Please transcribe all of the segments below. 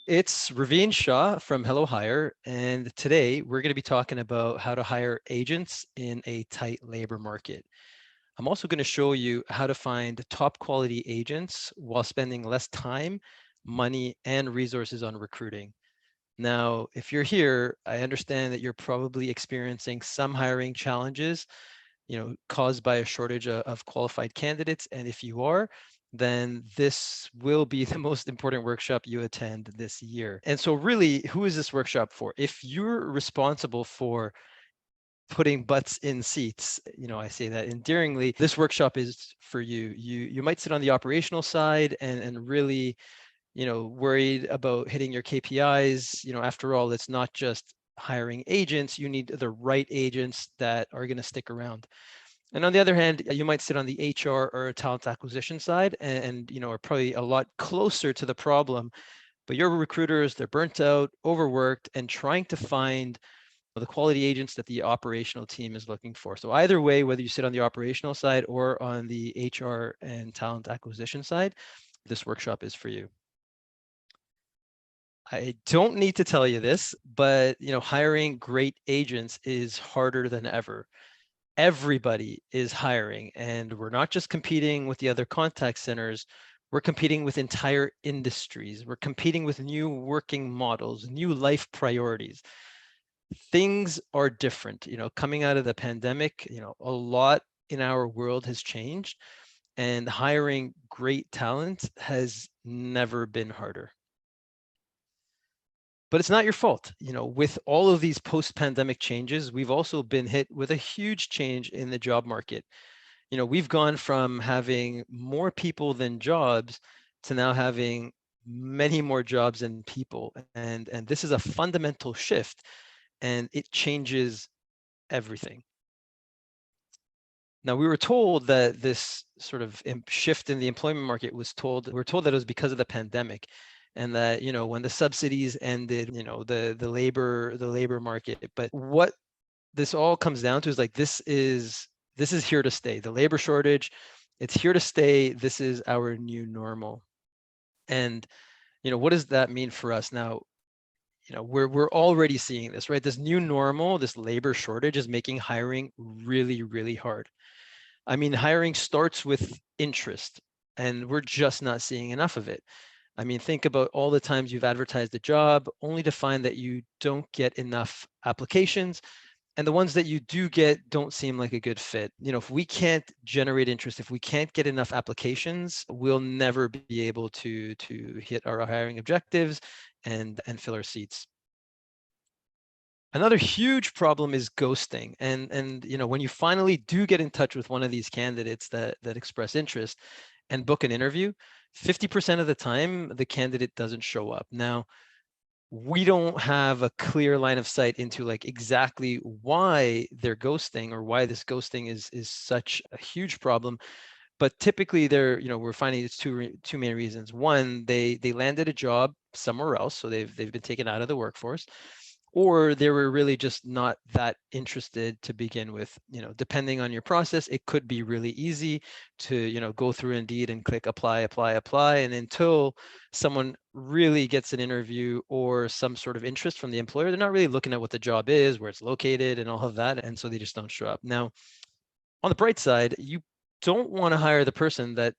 It's Raveen Shah from Hello Hire, and today we're going to be talking about how to hire agents in a tight labor market. I'm also going to show you how to find top quality agents while spending less time, money, and resources on recruiting. Now, if you're here, I understand that you're probably experiencing some hiring challenges, caused by a shortage of qualified candidates. And if you are, then this will be the most important workshop you attend this year. And so really, who is this workshop for? If you're responsible for putting butts in seats, I say that endearingly, this workshop is for you. You might sit on the operational side and really, worried about hitting your KPIs. After all, it's not just hiring agents, you need the right agents that are going to stick around. And on the other hand, you might sit on the HR or talent acquisition side and are probably a lot closer to the problem, but your recruiters, they're burnt out, overworked, and trying to find the quality agents that the operational team is looking for. So either way, whether you sit on the operational side or on the HR and talent acquisition side, this workshop is for you. I don't need to tell you this, but hiring great agents is harder than ever. Everybody is hiring, and we're not just competing with the other contact centers, we're competing with entire industries. We're competing with new working models, new life priorities. Things are different, coming out of the pandemic, a lot in our world has changed, and hiring great talent has never been harder. But it's not your fault. With all of these post-pandemic changes, we've also been hit with a huge change in the job market. We've gone from having more people than jobs to now having many more jobs than people. And this is a fundamental shift, and it changes everything. Now, we were told that this sort of shift in the employment market we were told that it was because of the pandemic, and that, when the subsidies ended, the labor market. But what this all comes down to is like, this is here to stay. The labor shortage, it's here to stay. This is our new normal. And, what does that mean for us now? We're already seeing this, right? This new normal, this labor shortage is making hiring really, really hard. I mean, hiring starts with interest, and we're just not seeing enough of it. I mean, think about all the times you've advertised a job only to find that you don't get enough applications, and the ones that you do get don't seem like a good fit. If we can't generate interest, if we can't get enough applications, we'll never be able to hit our hiring objectives and fill our seats. Another huge problem is ghosting. And when you finally do get in touch with one of these candidates that express interest and book an interview, 50% of the time the candidate doesn't show up. Now, we don't have a clear line of sight into like exactly why they're ghosting or why this ghosting is such a huge problem. But typically we're finding it's two main reasons. One, they landed a job somewhere else, so they've been taken out of the workforce, or they were really just not that interested to begin with. Depending on your process, it could be really easy to, go through Indeed and click apply, apply, apply. And until someone really gets an interview or some sort of interest from the employer, they're not really looking at what the job is, where it's located and all of that. And so they just don't show up. Now, on the bright side, you don't want to hire the person that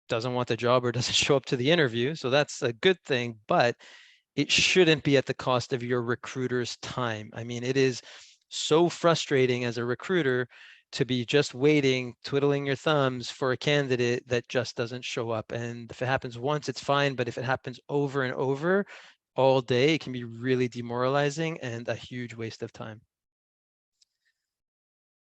doesn't want the job or doesn't show up to the interview. So that's a good thing, but it shouldn't be at the cost of your recruiter's time. I mean, it is so frustrating as a recruiter to be just waiting, twiddling your thumbs for a candidate that just doesn't show up. And if it happens once, it's fine. But if it happens over and over all day, it can be really demoralizing and a huge waste of time.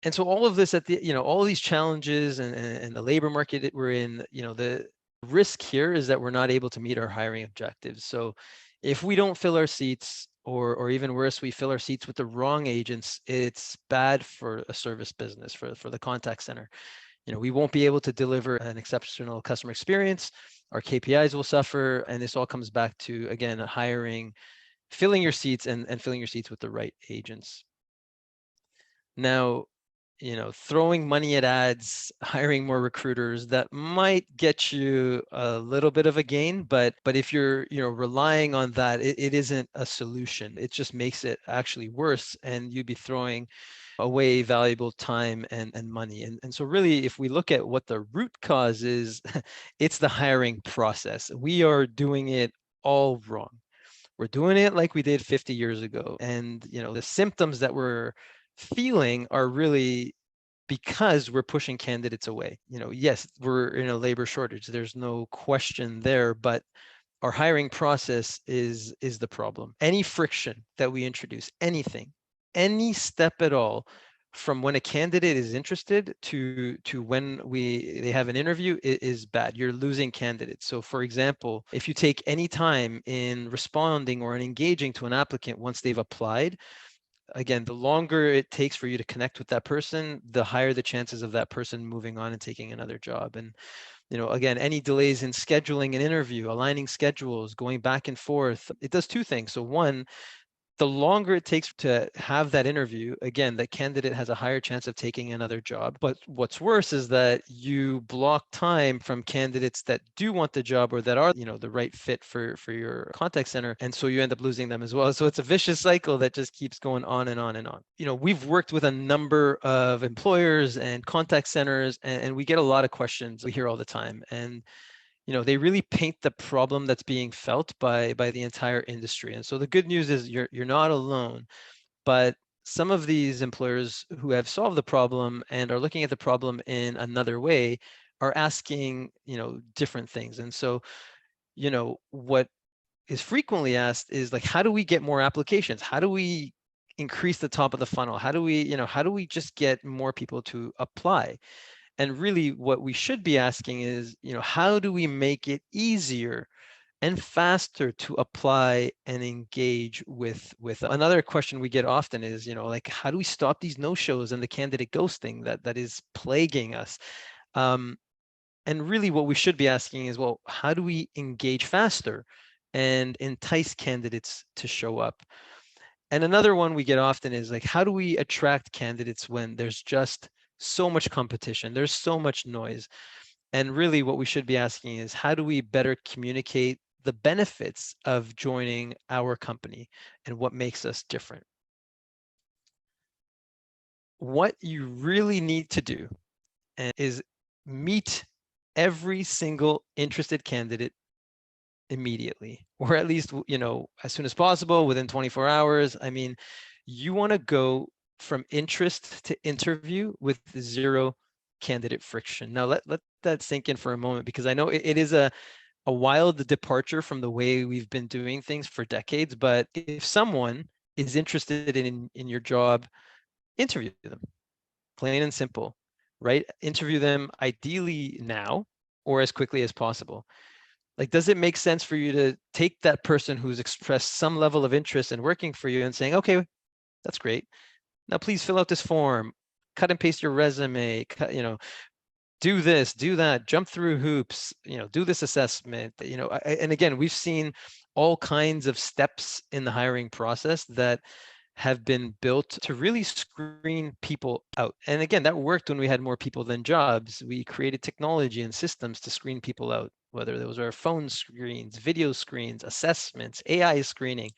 And so all of this all of these challenges and the labor market that we're in, the risk here is that we're not able to meet our hiring objectives. So if we don't fill our seats, or even worse, we fill our seats with the wrong agents, it's bad for a service business, for the contact center. We won't be able to deliver an exceptional customer experience. Our KPIs will suffer. And this all comes back to, again, hiring, filling your seats and filling your seats with the right agents. Now, throwing money at ads, hiring more recruiters, that might get you a little bit of a gain, but if you're, relying on that, it isn't a solution. It just makes it actually worse, and you'd be throwing away valuable time and money. And so really, if we look at what the root cause is, it's the hiring process. We are doing it all wrong. We're doing it like we did 50 years ago. And, the symptoms that we're feeling are really because we're pushing candidates away. Yes, we're in a labor shortage. There's no question there, but our hiring process is the problem. Any friction that we introduce, anything, any step at all, from when a candidate is interested to when they have an interview, is bad. You're losing candidates. So for example, if you take any time in responding or in engaging to an applicant once they've applied, again, the longer it takes for you to connect with that person, the higher the chances of that person moving on and taking another job. And again, any delays in scheduling an interview, aligning schedules, going back and forth, it does two things. So one, the longer it takes to have that interview, again, the candidate has a higher chance of taking another job. But what's worse is that you block time from candidates that do want the job, or that are, the right fit for your contact center. And so you end up losing them as well. So it's a vicious cycle that just keeps going on and on and on. We've worked with a number of employers and contact centers, and we get a lot of questions we hear all the time. And they really paint the problem that's being felt by the entire industry. And so the good news is you're not alone, but some of these employers who have solved the problem and are looking at the problem in another way are asking, different things. And so, what is frequently asked is like, how do we get more applications? How do we increase the top of the funnel? How do we just get more people to apply? And really what we should be asking is, how do we make it easier and faster to apply and engage with another question we get often is, like, how do we stop these no-shows and the candidate ghosting that is plaguing us? And really what we should be asking is, well, how do we engage faster and entice candidates to show up? And another one we get often is like, how do we attract candidates when there's just so much competition, there's so much noise? And really what we should be asking is, how do we better communicate the benefits of joining our company and what makes us different? What you really need to do is meet every single interested candidate immediately, or at least, as soon as possible, within 24 hours. I mean, you want to go from interest to interview with zero candidate friction. Now let that sink in for a moment, because I know it is a wild departure from the way we've been doing things for decades. But if someone is interested in your job, interview them, plain and simple, right? Interview them ideally now or as quickly as possible. Like, does it make sense for you to take that person who's expressed some level of interest in working for you and saying, okay, that's great, now please fill out this form, cut and paste your resume, do this, do that, jump through hoops, do this assessment, and again, we've seen all kinds of steps in the hiring process that have been built to really screen people out. And again, that worked when we had more people than jobs. We created technology and systems to screen people out, whether those are phone screens, video screens, assessments, AI screening.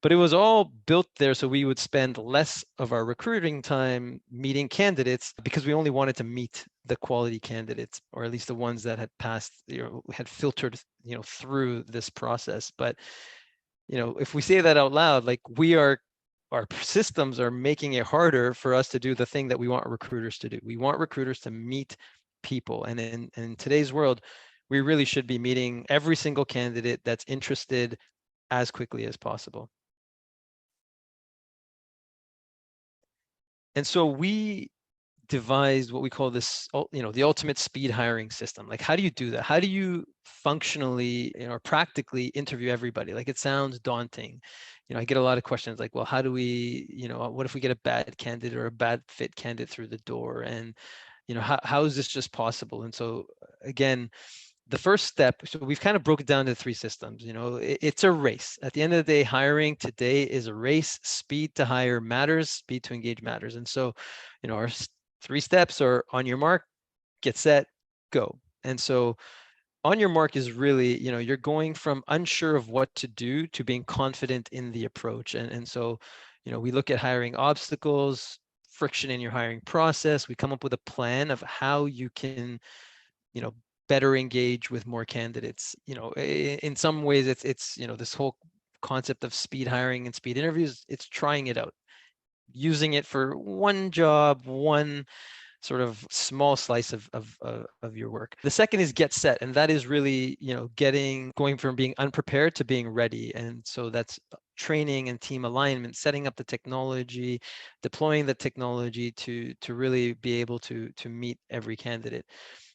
But it was all built there so we would spend less of our recruiting time meeting candidates, because we only wanted to meet the quality candidates, or at least the ones that had passed, had filtered, through this process. But, if we say that out loud, like, our systems are making it harder for us to do the thing that we want recruiters to do. We want recruiters to meet people. And in today's world, we really should be meeting every single candidate that's interested as quickly as possible. And so we devised what we call this, the ultimate speed hiring system. Like, how do you do that? How do you functionally, or practically interview everybody? Like, it sounds daunting. I get a lot of questions like, well, how do we, what if we get a bad candidate or a bad fit candidate through the door? And, how is this just possible? And so again, the first step, so we've kind of broken it down into three systems. It's a race. At the end of the day, hiring today is a race. Speed to hire matters, speed to engage matters. And so, our 3 steps are on your mark, get set, go. And so on your mark is really, you're going from unsure of what to do to being confident in the approach. And so, we look at hiring obstacles, friction in your hiring process. We come up with a plan of how you can, you know, better engage with more candidates. In some ways it's, this whole concept of speed hiring and speed interviews, it's trying it out, using it for one job, one sort of small slice of your work. The second is get set, and that is really, going from being unprepared to being ready. And so that's training and team alignment, setting up the technology, deploying the technology to really be able to meet every candidate.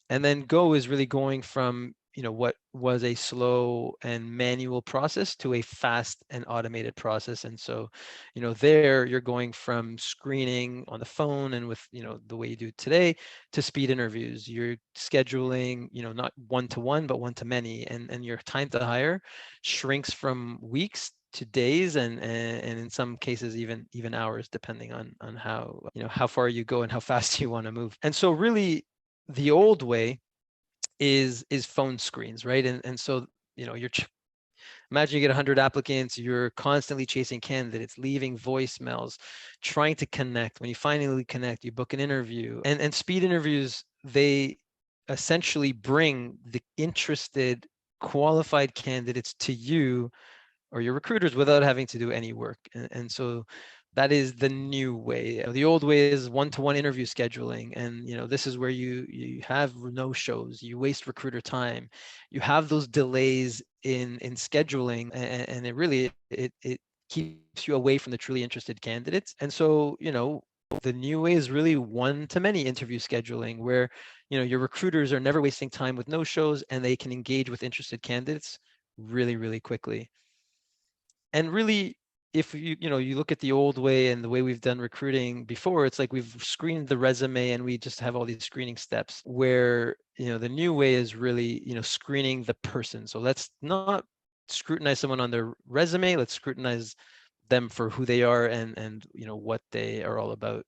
And then go is really going from, what was a slow and manual process to a fast and automated process. And so, there you're going from screening on the phone and with, the way you do today, to speed interviews. You're scheduling, not one-to-one, but one-to-many, and your time to hire shrinks from weeks to days, and in some cases even hours, depending on how, how far you go and how fast you want to move. And so really, the old way is phone screens, right? And so, imagine you get 100 applicants, you're constantly chasing candidates, leaving voicemails, trying to connect. When you finally connect, you book an interview. And speed interviews, they essentially bring the interested, qualified candidates to you or your recruiters without having to do any work. And so that is the new way. The old way is one-to-one interview scheduling. And this is where you have no shows, you waste recruiter time, you have those delays in scheduling, and it really it keeps you away from the truly interested candidates. And so, the new way is really one-to-many interview scheduling, where your recruiters are never wasting time with no shows, and they can engage with interested candidates really, really quickly. And really, if you look at the old way and the way we've done recruiting before, it's like we've screened the resume and we just have all these screening steps, where the new way is really screening the person. So let's not scrutinize someone on their resume, let's scrutinize them for who they are and what they are all about.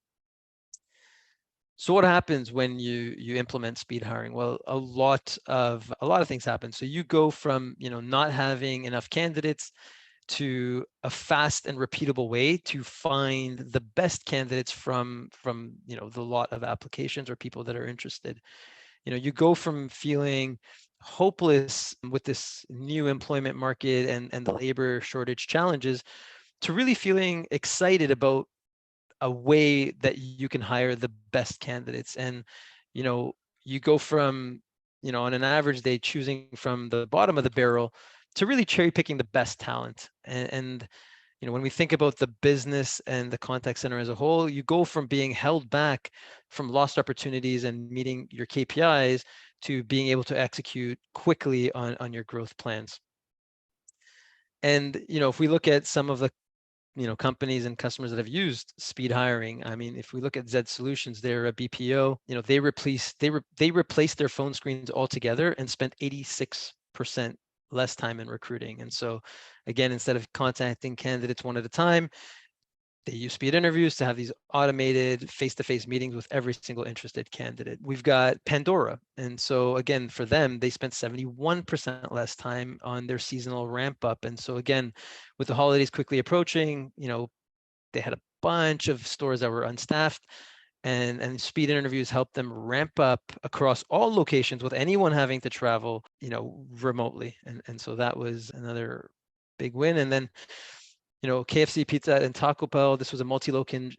So what happens when you implement speed hiring? Well, a lot of things happen. So you go from not having enough candidates to a fast and repeatable way to find the best candidates from the lot of applications or people that are interested. You go from feeling hopeless with this new employment market and the labor shortage challenges, to really feeling excited about a way that you can hire the best candidates. And you know you go from on an average day choosing from the bottom of the barrel to really cherry picking the best talent. And when we think about the business and the contact center as a whole, you go from being held back from lost opportunities and meeting your KPIs to being able to execute quickly on your growth plans. And if we look at some of the companies and customers that have used speed hiring, I mean, if we look at Zed Solutions, they're a BPO. They replaced their phone screens altogether and spent 86% less time in recruiting. And so again, instead of contacting candidates one at a time, they use speed interviews to have these automated face-to-face meetings with every single interested candidate. We've got Pandora. And so again, for them, they spent 71% less time on their seasonal ramp up. And so again, with the holidays quickly approaching, they had a bunch of stores that were unstaffed, and speed interviews helped them ramp up across all locations with anyone having to travel, remotely. And so that was another big win. And then KFC, Pizza, and Taco Bell, this was a multi-location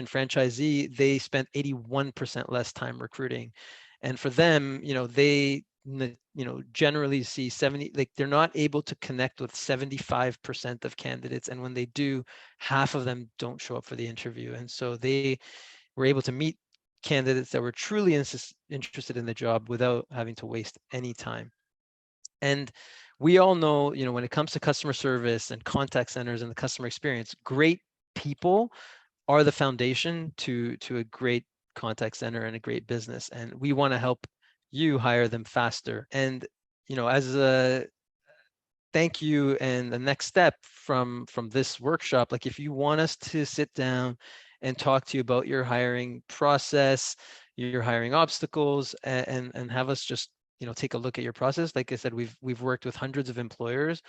franchisee. They spent 81% less time recruiting. And for them, they generally see 70, like they're not able to connect with 75% of candidates. And when they do, half of them don't show up for the interview. And so they were able to meet candidates that were truly interested in the job without having to waste any time. And we all know, when it comes to customer service and contact centers and the customer experience, great people are the foundation to a great contact center and a great business. And we want to help you hire them faster. And, as a thank you and the next step from this workshop, like if you want us to sit down and talk to you about your hiring process, your hiring obstacles, and have us just, take a look at your process. Like I said, we've worked with hundreds of employers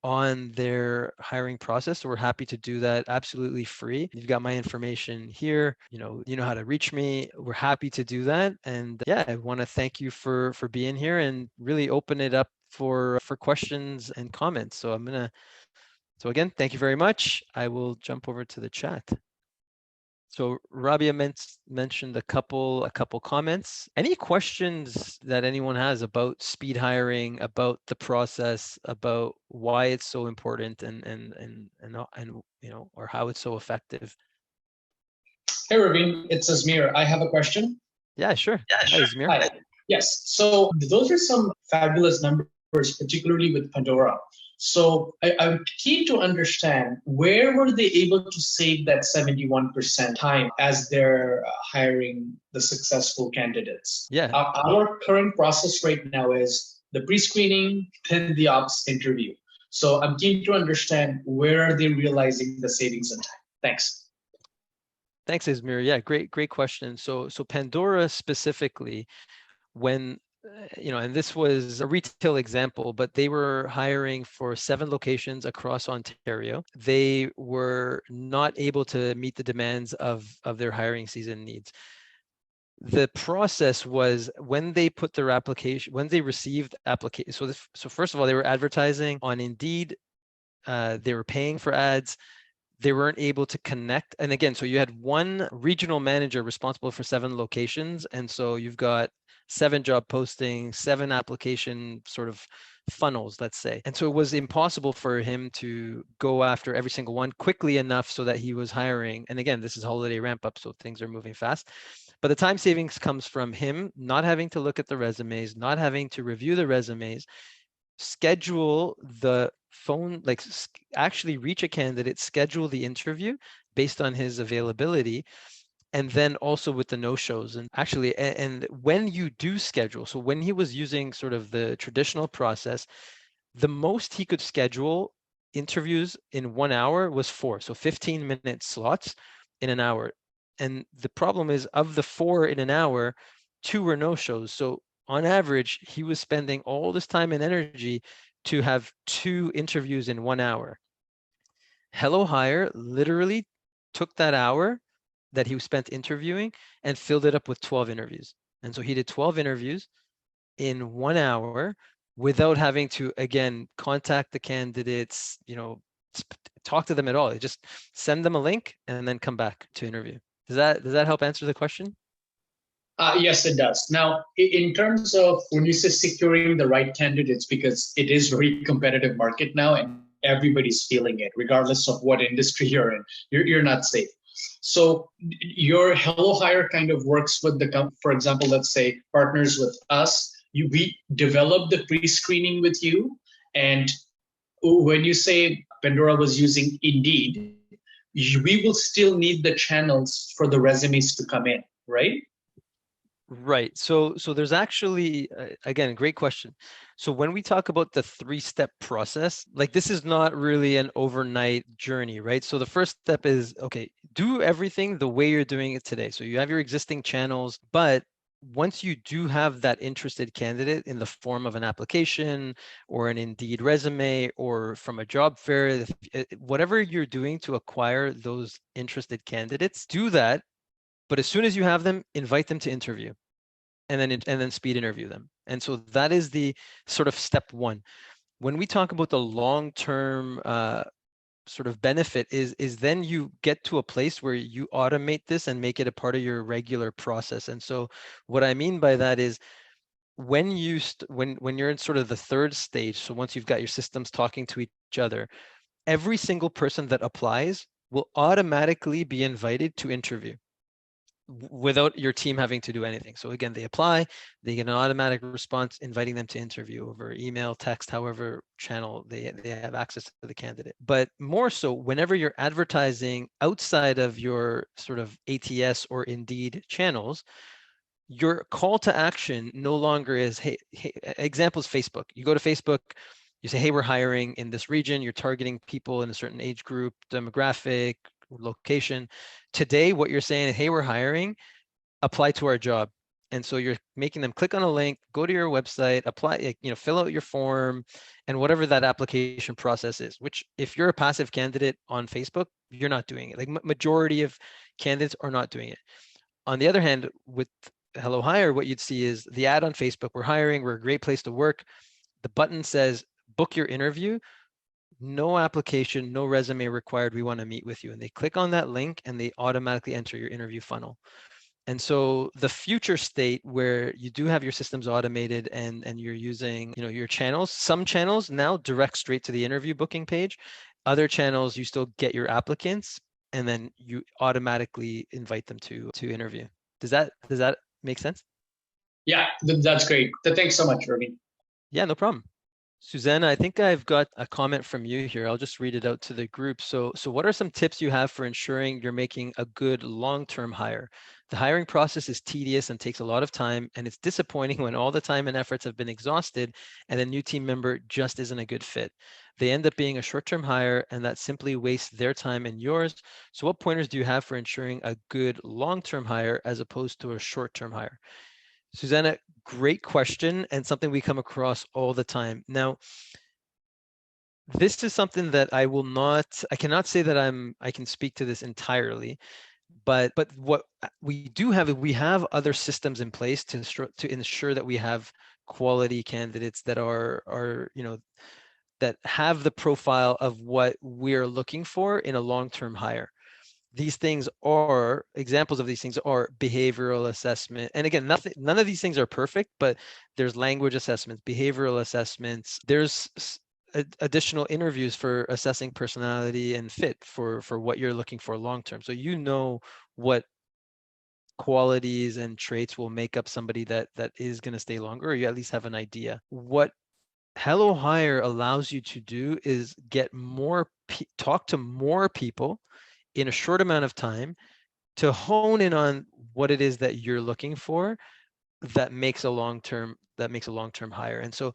on their hiring process. So we're happy to do that absolutely free. You've got my information here. You know how to reach me. We're happy to do that. And yeah, I want to thank you for being here and really open it up for questions and comments. So again, thank you very much. I will jump over to the chat. So Rabia mentioned a couple comments. Any questions that anyone has about speed hiring, about the process, about why it's so important, and or how it's so effective? Hey Raveen, it's Azmir. I have a question. Yeah, sure. Yeah, Hi, sure. Izmir. Hi. Yes. So those are some fabulous numbers, particularly with Pandora. So I'm keen to understand, where were they able to save that 71% time as they're hiring the successful candidates? Yeah. Our current process right now is the pre-screening, then the ops interview. So I'm keen to understand, where are they realizing the savings in time? Thanks. Thanks, Izmir. Yeah, great question. So Pandora specifically, when and this was a retail example, but they were hiring for 7 locations across Ontario. They were not able to meet the demands of their hiring season needs. The process was, when they put their application, when they received application. So first of all, they were advertising on Indeed. They were paying for ads. They weren't able to connect. And again, so you had one regional manager responsible for 7 locations. And so you've got 7 job postings, 7 application sort of funnels, let's say. And so it was impossible for him to go after every single one quickly enough so that he was hiring. And again, this is holiday ramp up, so things are moving fast. But the time savings comes from him not having to look at the resumes, not having to review the resumes, schedule the phone, like actually reach a candidate, schedule the interview based on his availability, and then also with the no-shows. And actually, and when you do schedule, so when he was using sort of the traditional process, the most he could schedule interviews in 1 hour was 4, so 15-minute slots in an hour. And the problem is, of the 4 in an hour, 2 were no-shows. So on average, he was spending all this time and energy to have 2 interviews in 1 hour. Hello Hire literally took that hour that he spent interviewing and filled it up with 12 interviews. And so he did 12 interviews in 1 hour without having to, again, contact the candidates, talk to them at all. Just send them a link and then come back to interview. Does that help answer the question? Yes, it does. Now, in terms of when you say securing the right candidates, because it is a very competitive market now and everybody's feeling it, regardless of what industry you're in, you're not safe. So your Hello Hire kind of works with for example, let's say partners with us. We develop the pre-screening with you. And when you say Pandora was using Indeed, we will still need the channels for the resumes to come in, right? Right. So there's actually, again, great question. So when we talk about the 3-step process, like, this is not really an overnight journey, right? So the first step is, okay, do everything the way you're doing it today. So you have your existing channels, but once you do have that interested candidate in the form of an application or an Indeed resume or from a job fair, whatever you're doing to acquire those interested candidates, do that. But as soon as you have them, invite them to interview, and then speed interview them. And so that is the sort of step 1. When we talk about the long-term sort of benefit, is then you get to a place where you automate this and make it a part of your regular process. And so what I mean by that is, when you're in sort of the 3rd stage, so once you've got your systems talking to each other, every single person that applies will automatically be invited to interview without your team having to do anything. So again, they apply, they get an automatic response inviting them to interview over email, text, however channel they have access to the candidate. But more so, whenever you're advertising outside of your sort of ATS or Indeed channels, your call to action no longer is, hey, examples, Facebook. You go to Facebook, you say, hey, we're hiring in this region. You're targeting people in a certain age group, demographic, location. Today, what you're saying, hey, we're hiring, apply to our job. And so you're making them click on a link, go to your website, apply, fill out your form, and whatever that application process is, which if you're a passive candidate on Facebook, you're not doing it. Like majority of candidates are not doing it. On the other hand, with Hello Hire, what you'd see is the ad on Facebook, we're hiring, we're a great place to work. The button says, book your interview. No application, no resume required. We want to meet with you. And they click on that link and they automatically enter your interview funnel. And so the future state where you do have your systems automated and you're using, your channels, some channels now direct straight to the interview booking page. Other channels, you still get your applicants and then you automatically invite them to interview. Does that make sense? Yeah, that's great. Thanks so much, Ravi. Yeah, no problem. Susanna, I think I've got a comment from you here. I'll just read it out to the group. So what are some tips you have for ensuring you're making a good long-term hire? The hiring process is tedious and takes a lot of time, and it's disappointing when all the time and efforts have been exhausted and a new team member just isn't a good fit. They end up being a short-term hire, and that simply wastes their time and yours. So what pointers do you have for ensuring a good long-term hire as opposed to a short-term hire? Susanna, great question, and something we come across all the time. Now, this is something that I cannot say that I can speak to this entirely, but what we do have, we have other systems in place to ensure that we have quality candidates that are that have the profile of what we're looking for in a long-term hire. These things are examples of these things are behavioral assessment. And again, none of these things are perfect, but there's language assessments, behavioral assessments, there's additional interviews for assessing personality and fit for what you're looking for long term. So what qualities and traits will make up somebody that is going to stay longer, or you at least have an idea. What Hello Hire allows you to do is talk to more people in a short amount of time to hone in on what it is that you're looking for that makes a long-term hire. And so,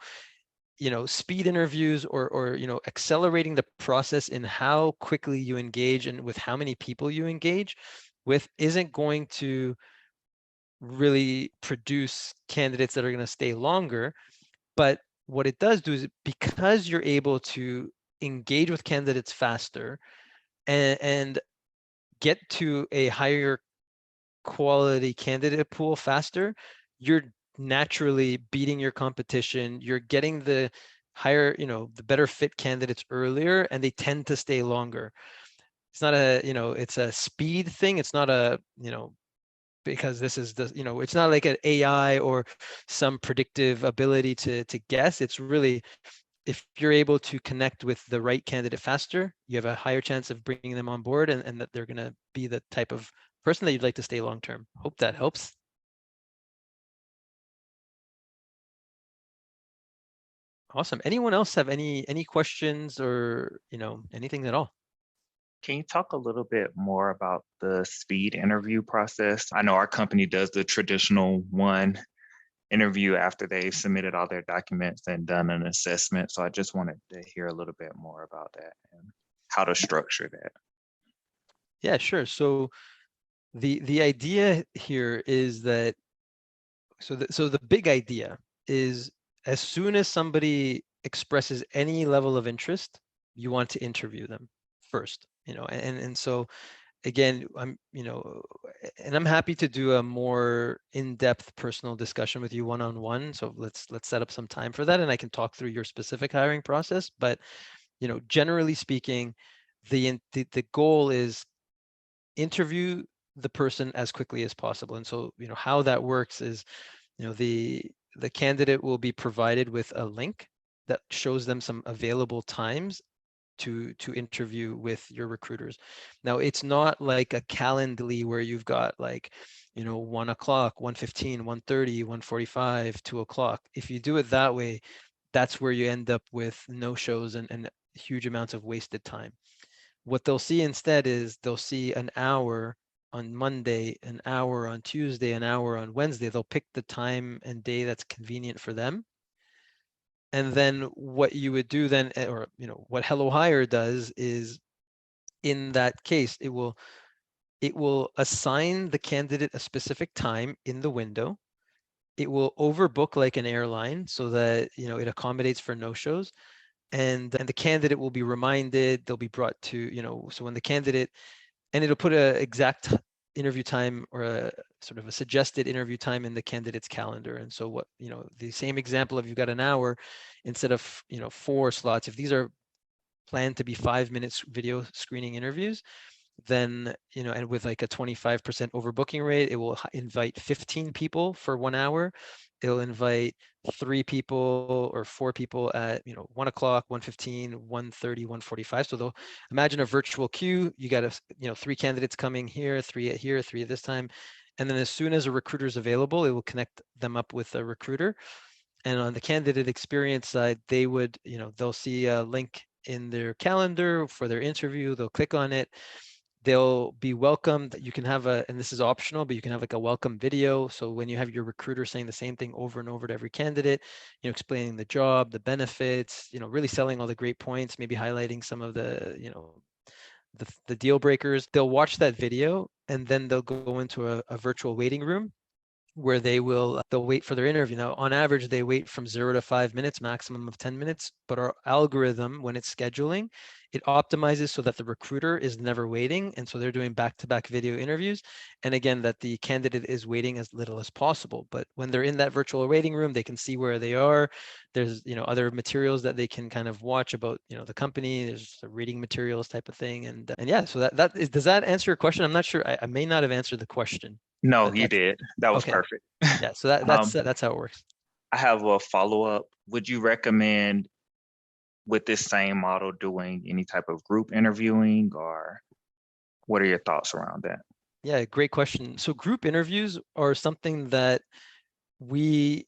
speed interviews or accelerating the process in how quickly you engage and with how many people you engage with isn't going to really produce candidates that are going to stay longer. But what it does do is, because you're able to engage with candidates faster and get to a higher quality candidate pool faster, you're naturally beating your competition. You're getting the higher, the better fit candidates earlier, and they tend to stay longer. It's not it's a speed thing. It's not because this is it's not like an AI or some predictive ability to guess. It's really, if you're able to connect with the right candidate faster, you have a higher chance of bringing them on board and that they're going to be the type of person that you'd like to stay long term. Hope that helps. Awesome. Anyone else have any questions or anything at all? Can you talk a little bit more about the speed interview process? I know our company does the traditional one interview after they've submitted all their documents and done an assessment. So I just wanted to hear a little bit more about that and how to structure that. Yeah, sure. So the idea here is that so the big idea is, as soon as somebody expresses any level of interest, you want to interview them first, and so again, I'm happy to do a more in-depth personal discussion with you one-on-one. So let's set up some time for that, and I can talk through your specific hiring process. But generally speaking, the goal is interview the person as quickly as possible. And so how that works is, the candidate will be provided with a link that shows them some available times to interview with your recruiters. Now, it's not like a Calendly where you've got 1 o'clock, 1:15, 1:30, 1:45, 2 o'clock. If you do it that way, that's where you end up with no-shows and huge amounts of wasted time. What they'll see instead is they'll see an hour on Monday, an hour on Tuesday, an hour on Wednesday. They'll pick the time and day that's convenient for them. And then what you would do then, or what Hello Hire does is In that case, it will assign the candidate a specific time in the window. It will overbook like an airline so that, you know, it accommodates for no-shows. And the candidate will be reminded, they'll be brought to, you know, so when the candidate, and it'll put a exact interview time or a sort of a suggested interview time in the candidate's calendar. And so what, you know, the same example of you've got an hour instead of, you know, 4 slots, if these are planned to be 5 minutes video screening interviews, then, you know, and with like a 25% overbooking rate, it will invite 15 people for 1 hour. It'll invite 3 people or 4 people at, you know, 1 o'clock, 1:15, 1:30, 1:45. So they'll imagine a virtual queue. You got you know, 3 candidates coming here, 3 at here, 3 at this time. And then as soon as a recruiter is available, it will connect them up with a recruiter. And on the candidate experience side, they would, you know, they'll see a link in their calendar for their interview. They'll click on it. They'll be welcomed. You can have and this is optional, but you can have like a welcome video. So when you have your recruiter saying the same thing over and over to every candidate, you know, explaining the job, the benefits, you know, really selling all the great points, maybe highlighting some of the, you know, the deal breakers. They'll watch that video and then they'll go into a virtual waiting room where they'll wait for their interview. Now, on average, they wait from 0 to 5 minutes, maximum of 10 minutes. But our algorithm, when it's scheduling, it optimizes so that the recruiter is never waiting. And so they're doing back-to-back video interviews. And again, that the candidate is waiting as little as possible. But when they're in that virtual waiting room, they can see where they are. There's, you know, other materials that they can kind of watch about, you know, the company. There's reading materials type of thing. And yeah, so does that answer your question? I'm not sure. I may not have answered the question. No, But you did. That was okay. perfect. Yeah, so that's how it works. I have a follow-up. Would you recommend with this same model doing any type of group interviewing, or what are your thoughts around that? Yeah, great question. So group interviews are something that we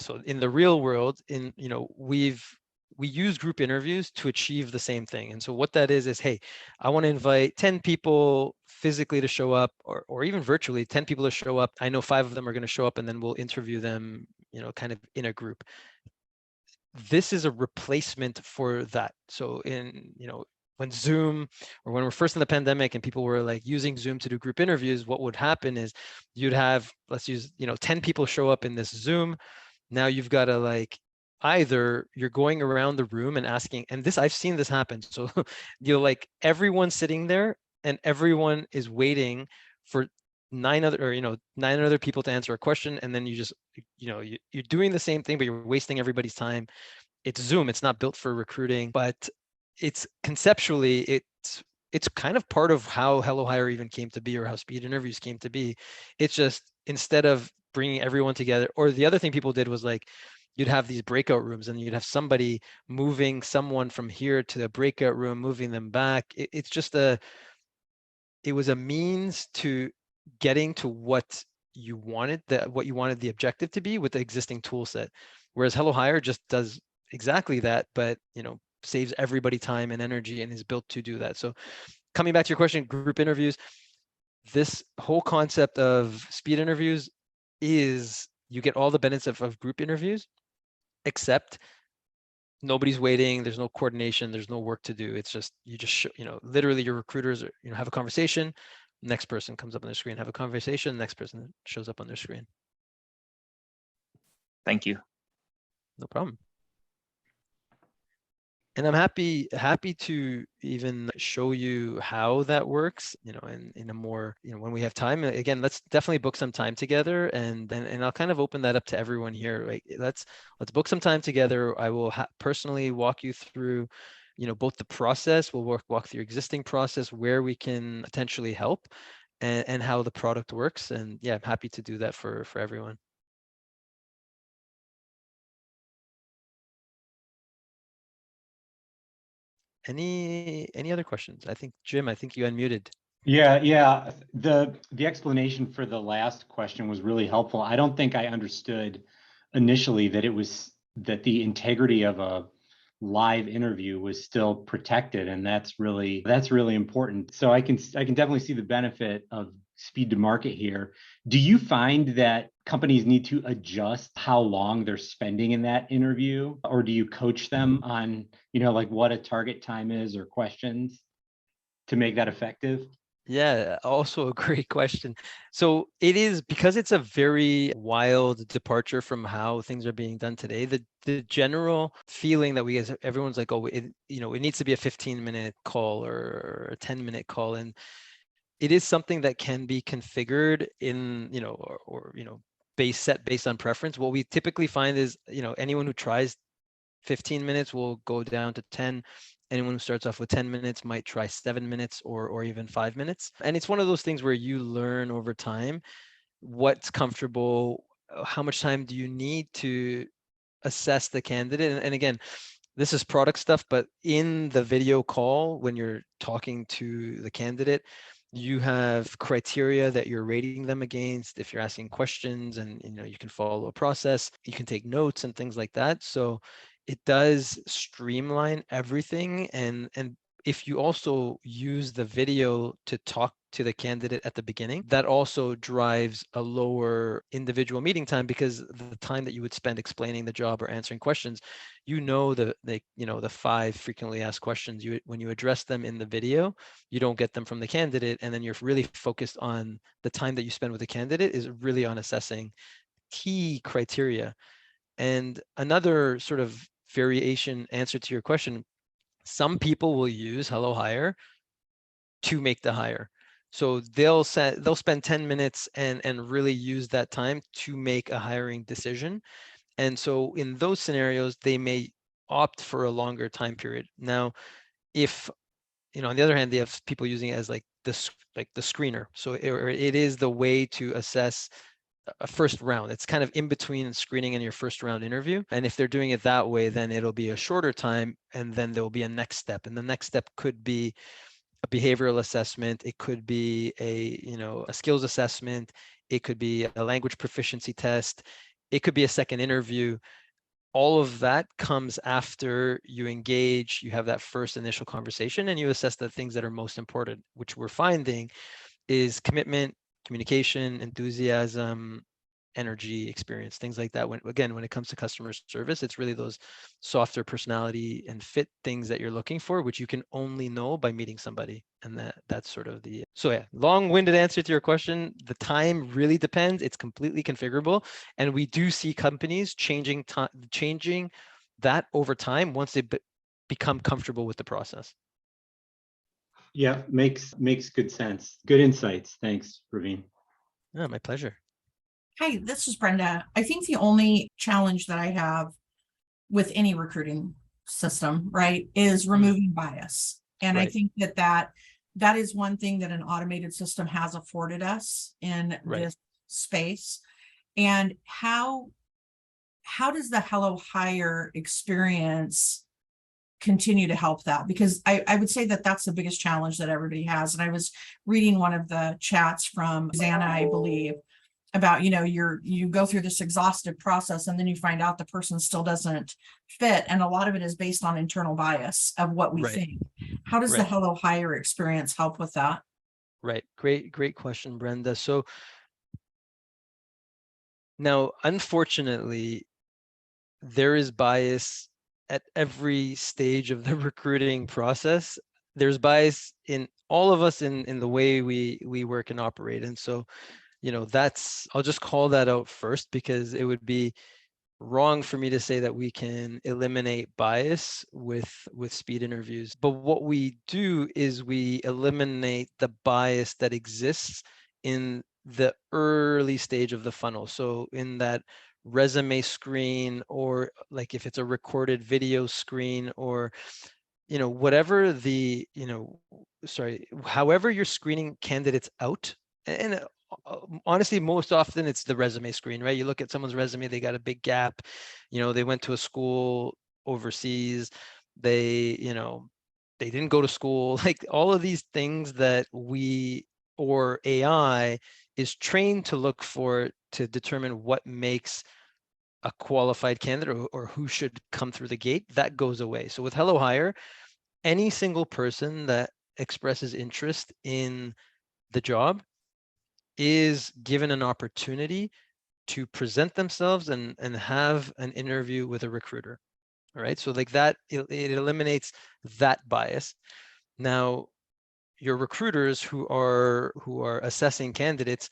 so in the real world, you know, we use group interviews to achieve the same thing. And so what that is, hey, I want to invite 10 people physically to show up, or even virtually 10 people to show up. I know 5 of them are going to show up, and then we'll interview them, you know, kind of in a group. This is a replacement for that. So you know, when Zoom, or when we're first in the pandemic and people were like using Zoom to do group interviews, what would happen is you'd have, let's use, you know, 10 people show up in this Zoom. Now you've got to like, either you're going around the room and asking, and this, I've seen this happen. So you're like, everyone's sitting there and everyone is waiting for 9 other people to answer a question. And then you just, you know, you're doing the same thing, but you're wasting everybody's time. It's Zoom, it's not built for recruiting, but it's conceptually, it's kind of part of how HelloHire even came to be, or how speed interviews came to be. It's just, instead of bringing everyone together, or the other thing people did was like, you'd have these breakout rooms and you'd have somebody moving someone from here to the breakout room, moving them back. It's just it was a means to getting to what you wanted, the objective to be with the existing tool set. Whereas HelloHire just does exactly that, but, you know, saves everybody time and energy and is built to do that. So coming back to your question, group interviews, this whole concept of speed interviews is, you get all the benefits of group interviews, except nobody's waiting, there's no coordination, there's no work to do. It's just, you just you know, literally your recruiters are, you know, have a conversation, next person comes up on their screen, have a conversation, next person shows up on their screen. Thank you. No problem. And I'm happy to even show you how that works, you know, in a more, you know, when we have time. Again, let's definitely book some time together, and I'll kind of open that up to everyone here. Right? Let's book some time together. I will personally walk you through, you know, both the process. We'll walk through your existing process, where we can potentially help, and how the product works. And yeah, I'm happy to do that for everyone. Any other questions? I think, Jim, I think you unmuted. Yeah. The explanation for the last question was really helpful. I don't think I understood initially that the integrity of a live interview was still protected, and that's really important. So I can definitely see the benefit of speed to market here. Do you find that companies need to adjust how long they're spending in that interview, or do you coach them on, you know, like what a target time is or questions? to make that effective? Yeah, also a great question. So it is, because it's a very wild departure from how things are being done today. The general feeling that we get, everyone's like, oh, it needs to be a 15-minute call or a 10-minute call, and it is something that can be configured in, or set based on preference. What we typically find is, anyone who tries 15 minutes will go down to 10. Anyone who starts off with 10 minutes might try 7 minutes or even 5 minutes. And it's one of those things where you learn over time what's comfortable, how much time do you need to assess the candidate. And again, this is product stuff, but in the video call, when you're talking to the candidate, you have criteria that you're rating them against. If you're asking questions, and you can follow a process, you can take notes and things like that. So it does streamline everything. And if you also use the video to talk to the candidate at the beginning, that also drives a lower individual meeting time, because the time that you would spend explaining the job or answering questions, the 5 frequently asked questions, when you address them in the video, you don't get them from the candidate, and then you're really focused on the time that you spend with the candidate is really on assessing key criteria. And another sort of variation answer to your question, some people will use Hello Hire to make the hire. So they'll spend 10 minutes and really use that time to make a hiring decision. And so in those scenarios, they may opt for a longer time period. Now, if, on the other hand, they have people using it as like the screener. So it is the way to assess a first round. It's kind of in between screening and your first round interview. And if they're doing it that way, then it'll be a shorter time, and then there'll be a next step. And the next step could be a behavioral assessment. It could be a skills assessment. It could be a language proficiency test. It could be a second interview. All of that comes after you engage, you have that first initial conversation, and you assess the things that are most important, which we're finding is commitment, communication, enthusiasm, energy, experience, things like that. When it comes to customer service, it's really those softer personality and fit things that you're looking for, which you can only know by meeting somebody. And that's sort of so yeah, long-winded answer to your question. The time really depends. It's completely configurable. And we do see companies changing that over time once they become comfortable with the process. Yeah, makes good sense. Good insights. Thanks, Praveen. Yeah, my pleasure. Hi, this is Brenda. I think the only challenge that I have with any recruiting system, right, is removing bias. And I think that is one thing that an automated system has afforded us in this space. And how does the Hello Hire experience continue to help that? Because I would say that that's the biggest challenge that everybody has. And I was reading one of the chats from Xana, I believe, about, you go through this exhaustive process and then you find out the person still doesn't fit. And a lot of it is based on internal bias of what we think. How does the Hello Hire experience help with that? Right. Great question, Brenda. So now, unfortunately, there is bias at every stage of the recruiting process. There's bias in all of us in the way we work and operate. And so, I'll just call that out first, because it would be wrong for me to say that we can eliminate bias with speed interviews. But what we do is we eliminate the bias that exists in the early stage of the funnel. So in that resume screen, or like if it's a recorded video screen, or whatever however you're screening candidates out. And honestly, most often it's the resume screen, right? You look at someone's resume, they got a big gap, they went to a school overseas, they didn't go to school, like all of these things that we or AI is trained to look for to determine what makes a qualified candidate, or who should come through the gate, that goes away. So with Hello Hire, any single person that expresses interest in the job is given an opportunity to present themselves and have an interview with a recruiter. All right. So like that, it eliminates that bias. Now, your recruiters who are assessing candidates,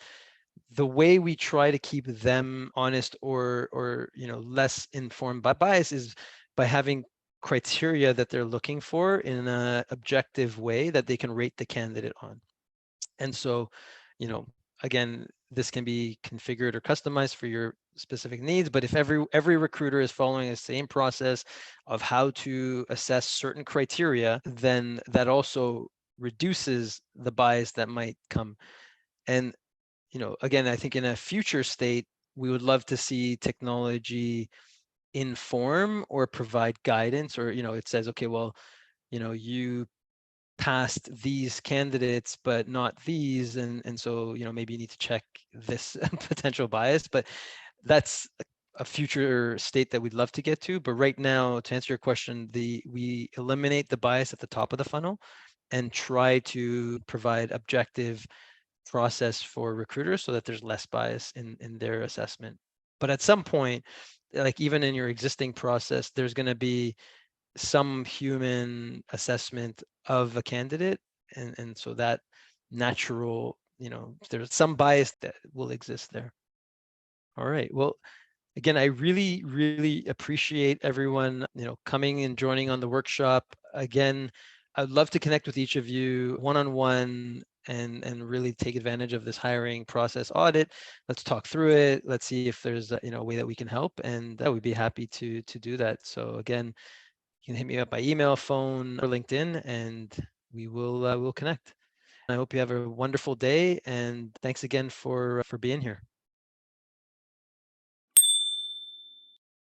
the way we try to keep them honest or less informed by bias is by having criteria that they're looking for in an objective way that they can rate the candidate on. And so, again, this can be configured or customized for your specific needs, but if every recruiter is following the same process of how to assess certain criteria, then that also reduces the bias that might come. And again, I think in a future state, we would love to see technology inform or provide guidance, or it says, okay, well, you passed these candidates but not these, and so maybe you need to check this potential bias. But that's a future state that we'd love to get to. But right now, to answer your question, we eliminate the bias at the top of the funnel and try to provide objective process for recruiters so that there's less bias in their assessment. But at some point, like even in your existing process, there's going to be some human assessment of a candidate, and so that natural, there's some bias that will exist there. All right, well, again, I really, really appreciate everyone, coming and joining on the workshop. Again, I'd love to connect with each of you one-on-one and really take advantage of this hiring process audit. Let's talk through it. Let's see if there's a way that we can help, and I would be happy to do that. So again, you can hit me up by email, phone, or LinkedIn, and we'll connect. I hope you have a wonderful day, and thanks again for being here.